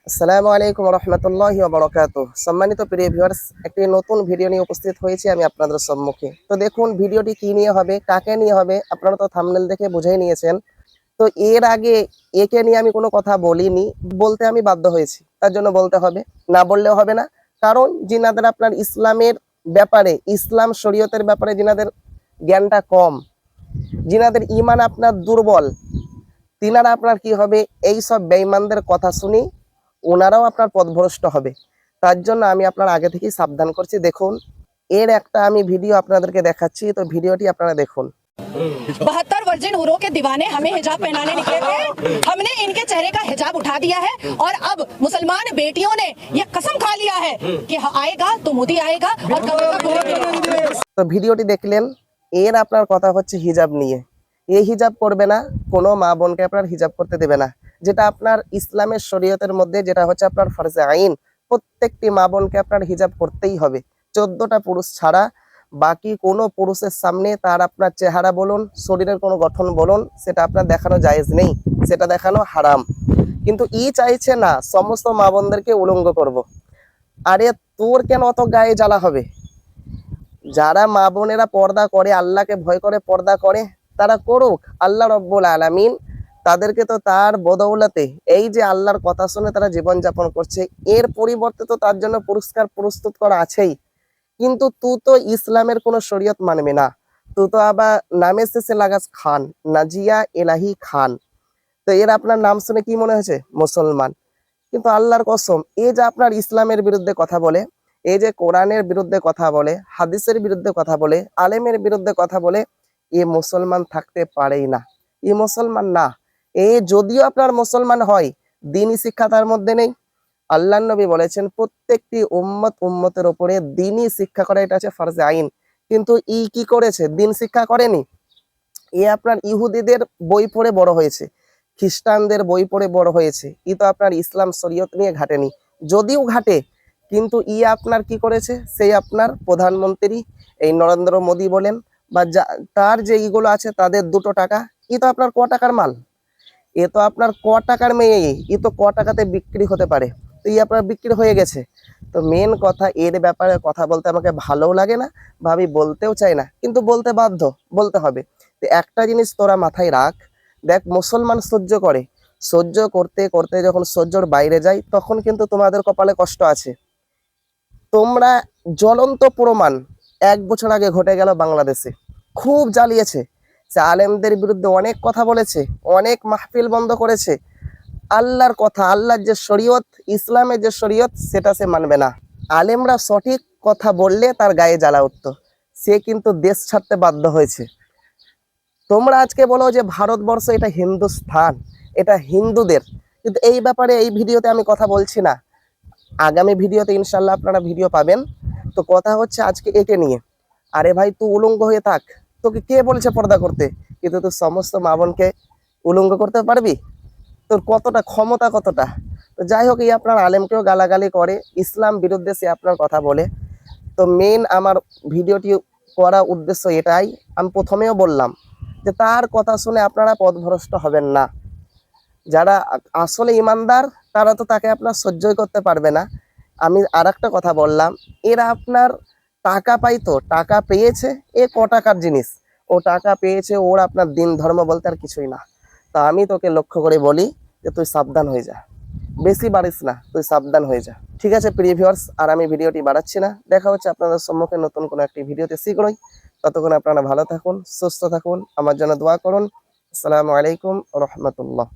আসসালামু আলাইকুম রহমতুল্লাহি ওয়া বারাকাতুহু। সম্মানিত প্রিয় ভিউয়ার্স, একটি নতুন ভিডিও নিয়ে উপস্থিত হয়েছি আমি আপনাদের সম্মুখে। তো দেখুন ভিডিওটি কি নিয়ে হবে, কাকে নিয়ে হবে, আপনারা তো থাম্বনেল দেখে বুঝেই নিয়েছেন। তো এর আগে একে নিয়ে আমি কোনো কথা বলিনি, বলতে আমি বাধ্য হয়েছি, তার জন্য বলতে হবে, না বললেও হবে না। কারণ যিনাদের আপনার ইসলামের ব্যাপারে, ইসলাম শরীয়তের ব্যাপারে যিনাদের জ্ঞানটা কম, যিনাদের ঈমান আপনার দুর্বল, তিনারা আপনার কি হবে, এই সব বেঈমানদের কথা শুনি ওনারাও আপনার পথভ্রষ্ট হবে। তার জন্য আমি আপনার আগে থেকেই সাবধান করছি। দেখুন এর একটা আমি ভিডিও আপনাদেরকে দেখাচ্ছি, তো ভিডিওটি আপনারা দেখুন। 72 वर्जिन हुरों के दीवाने हमें हिजाब पहनाने निकले थे। हमने इनके चेहरे का हिजाब उठा दिया है और अब मुसलमान बेटियों ने ये कसम खा लिया है कि आएगा तो मोदी आएगा और তো ভিডিওটি দেখলেন, এর আপনার কথা হচ্ছে হিজাব নিয়ে। এই হিজাব করবে না, কোনো মা বোনকে আপনার হিজাব করতে দেবে না, যেটা আপনার ইসলামের শরীয়তের মধ্যে যেটা হচ্ছে আপনার ফরজে আইন। প্রত্যেকটি মা বোনকে আপনার হিজাব করতেই হবে, 14টা পুরুষ ছাড়া। বাকি কোনো পুরুষের সামনে তার আপনার চেহারা বলুন, শরীরের কোনো গঠন বলুন, সেটা আপনার দেখানো জায়েজ নেই, সেটা দেখানো হারাম। কিন্তু চাইছে না সমস্ত মা বোনদেরকে উলঙ্গ করব। আরে তোর কেন অত গায়ে জ্বালা হবে? যারা মা বোনেরা পর্দা করে, আল্লাহকে ভয় করে পর্দা করে, তারা করুক। আল্লাহ রব্বুল আলামিন তাদেরকে তো তার বদৌলতে এই যে আল্লাহর কথা শুনে তারা জীবন যাপন করছে, এর পরিবর্তে তো তার জন্য পুরস্কার প্রস্তুত করা আছেই। কিন্তু তুই তো ইসলামের কোনো শরীয়ত মানবি না, তুই তো আবার নামে শেষে লাগাস খান, নাজিয়া এলাহি খান। তো এর আপনার নাম শুনে কি মনে হয়েছে? মুসলমান। কিন্তু আল্লাহর কসম, এই যে আপনার ইসলামের বিরুদ্ধে কথা বলে, এই যে কোরআনের বিরুদ্ধে কথা বলে, হাদিসের বিরুদ্ধে কথা বলে, আলেমের বিরুদ্ধে কথা বলে, এ মুসলমান থাকতে পারেই না, এ মুসলমান না। এ যদিও আপনার মুসলমান হয়, দ্বীনি শিক্ষা তার মধ্যে নেই। আল্লাহর নবী বলেছেন প্রত্যেকটি উম্মতের উপরে দ্বীনি শিক্ষা করা এটা হচ্ছে ফরজে আইন। কিন্তু কি করেছে? দ্বীন শিক্ষা করেনি। আপনার ইহুদিদের বই পড়ে বড় হয়েছে, খ্রিস্টানদের বই পড়ে বড় হয়েছে। তো আপনার ইসলাম শরীয়ত নিয়ে ঘাটেনি, যদিও ঘাটে, কিন্তু আপনার কি করেছে? সেই আপনার প্রধানমন্ত্রী এই নরেন্দ্র মোদী বলেন বা তার যে ইগুলো আছে, তাদের 2 টাকা, তো আপনার ক টাকার মাল? এ তো আপনার ক টাকার মেয়ে, তো ক টাকাতে বিক্রি হতে পারে। তো আপনার বিক্রি হয়ে গেছে। তো মেন কথা, এর ব্যাপারে কথা বলতে আমাকে ভালোও লাগে না বা আমি বলতেও চাই না, কিন্তু বলতে বাধ্য, বলতে হবে। তো একটা জিনিস তোরা মাথায় রাখ, দেখ মুসলমান সহ্য করে, সহ্য করতে করতে যখন সহ্যর বাইরে যায়, তখন কিন্তু তোমাদের কপালে কষ্ট আছে। তোমরা জ্বলন্ত প্রমাণ 1 বছর আগে ঘটে গেল বাংলাদেশে, খুব জ্বালিয়েছে। সে আলেমদের বিরুদ্ধে অনেক কথা বলেছে, অনেক মাহফিল বন্ধ করেছে। আল্লাহর কথা, আল্লাহর যে শরীয়ত, ইসলামের যে শরীয়ত, সেটা সে মানবে না। আলেমরা সঠিক কথা বললে তার গায়ে জ্বালা উঠতো, সে কিন্তু দেশ ছাড়তে বাধ্য হয়েছে। তোমরা আজকে বলো যে ভারতবর্ষ এটা হিন্দুস্থান, এটা হিন্দুদের, কিন্তু এই ব্যাপারে এই ভিডিওতে আমি কথা বলছি না। আগামী ভিডিওতে ইনশাল্লাহ আপনারা ভিডিও পাবেন। তো কথা হচ্ছে আজকে একে নিয়ে। আরে ভাই, তুই উলঙ্গ হয়ে থাক, তোকে কে বলেছে পর্দা করতে? কিন্তু তুই সমস্ত মা বোনকে উলঙ্গ করতে পারবি? তোর কতটা ক্ষমতা, কতটা? তো যাই হোক, আপনার আলেমকেও গালাগালি করে, ইসলাম বিরুদ্ধে সে আপনার কথা বলে। তো মেন আমার ভিডিওটি করা উদ্দেশ্য এটাই, আমি প্রথমেও বললাম যে তার কথা শুনে আপনারা পথভ্রষ্ট হবেন না। যারা আসলে ইমানদার, তারা তো তাকে আপনার সহ্যই করতে পারবে না। আমি আর একটা কথা বললাম, এরা আপনার টাকা পাইতো, টাকা পেয়েছে, ক টাকার জিনিস, ও টাকা পেয়েছে, ওর আপনার দিন ধর্ম বলতে আর কিছুই না। তা আমি তোকে লক্ষ্য করে বলি যে তুই সাবধান হয়ে যা, বেশি বাড়িস না, তুই সাবধান হয়ে যা। ঠিক আছে প্রিয় ভিউয়ার্স, আর আমি ভিডিওটি বাড়াচ্ছি না, দেখা হচ্ছে আপনাদের সম্মুখে নতুন কোনো একটি ভিডিওতে শীঘ্রই। ততক্ষণ আপনারা ভালো থাকুন, সুস্থ থাকুন, আমার জন্য দোয়া করুন। আসসালামু আলাইকুম রহমতুল্লাহ।